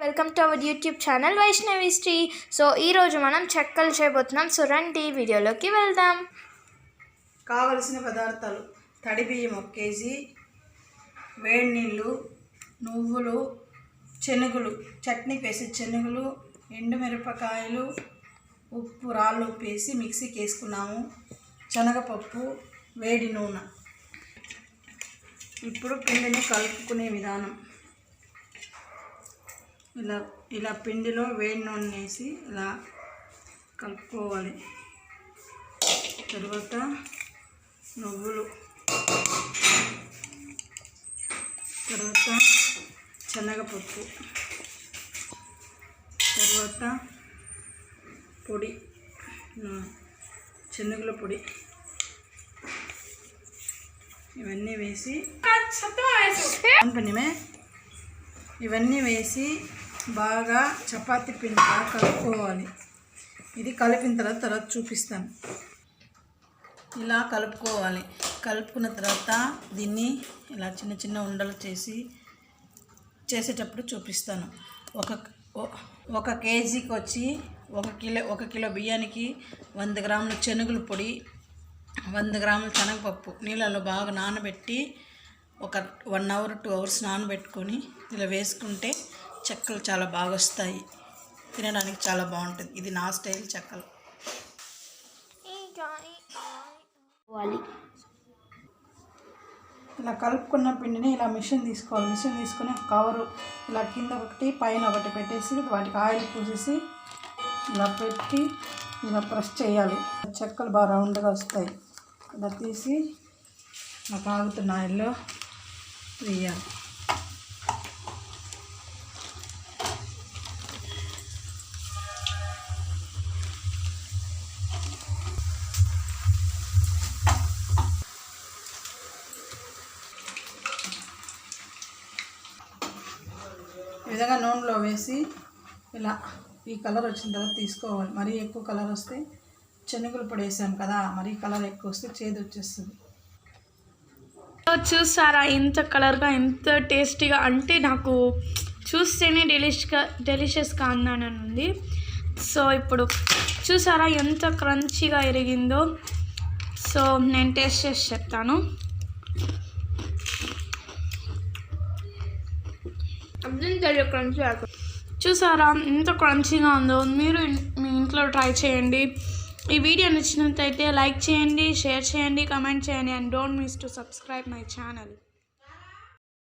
Welcome to our YouTube channel Vaishnavi Sri. So ఈరోజు మనం చెక్కలు చేయబోతున్నాం. సో రండి వీడియోలోకి వెళ్దాం. కావలసిన పదార్థాలు: తడి బియ్యం 1 కేజీ, వేడి నీళ్ళు, నువ్వులు, శనగలు, చట్నీకి వేసే శనగలు, ఎండుమిరపకాయలు, ఉప్పు, రాళ్ళు ఉప్పు వేసి మిక్సీకి వేసుకున్నాము, శనగపప్పు, వేడి నూనె. ఇప్పుడు పిండిని కలుపుకునే విధానం: ఇలా పిండిలో వేడి నూనె వేసి ఇలా కలుపుకోవాలి. తర్వాత నువ్వులు, తర్వాత శనగపప్పు, తర్వాత పొడి, శనగల పొడి, ఇవన్నీ వేసి ఇవన్నీ వేసి బాగా చపాతీ పిండిలా కలుపుకోవాలి. ఇది కలిపిన తర్వాత చూపిస్తాను. ఇలా కలుపుకోవాలి. కలుపుకున్న తర్వాత దీన్ని ఇలా చిన్న చిన్న ఉండలు చేసేటప్పుడు చూపిస్తాను. ఒక కేజీకి వచ్చి 1 కిలో బియ్యానికి 100 గ్రాముల శనగల పొడి, 100 గ్రాముల శనగపప్పు నీళ్ళలో బాగా నానబెట్టి ఒక 1 అవర్ 2 అవర్స్ నానబెట్టుకొని ఇలా వేసుకుంటే చెక్కలు చాలా బాగా వస్తాయి. తినడానికి చాలా బాగుంటుంది. ఇది నా స్టైల్ చెక్కలు. ఇలా కలుపుకున్న పిండిని ఇలా మిషన్ తీసుకోవాలి. మిషన్ తీసుకొని కవరు ఇలా కింద ఒకటి పైన ఒకటి పెట్టేసి వాటికి ఆయిల్ పూసేసి ఇలా పెట్టి ఇలా ప్రెస్ చేయాలి. చెక్కలు బాగా రౌండ్గా వస్తాయి. ఇలా తీసి ఇలా కాగుతున్న ఆయిల్లో వేయాలి. ఈ విధంగా నూనెలో వేసి ఇలా ఈ కలర్ వచ్చిన తర్వాత తీసుకోవాలి. మరీ ఎక్కువ కలర్ వస్తే శనగల పొడి వేసాం కదా, మరీ కలర్ ఎక్కువ వస్తే చేదు వచ్చేస్తుంది. చూసారా ఎంత కలర్గా, ఎంత టేస్టీగా, అంటే నాకు చూస్తేనే డెలిషియస్గా ఉందని ఉంది. సో ఇప్పుడు చూసారా ఎంత క్రంచీగా ఎరిగిందో. సో నేను టేస్ట్ చేసి చెప్తాను. చూసారా ఎంత క్రంచీగా ఉందో. మీరు మీ ఇంట్లో ట్రై చేయండి. ఈ వీడియో నచ్చినట్లయితే లైక్ చేయండి, షేర్ చేయండి, కమెంట్ చేయండి, and don't miss to subscribe my channel.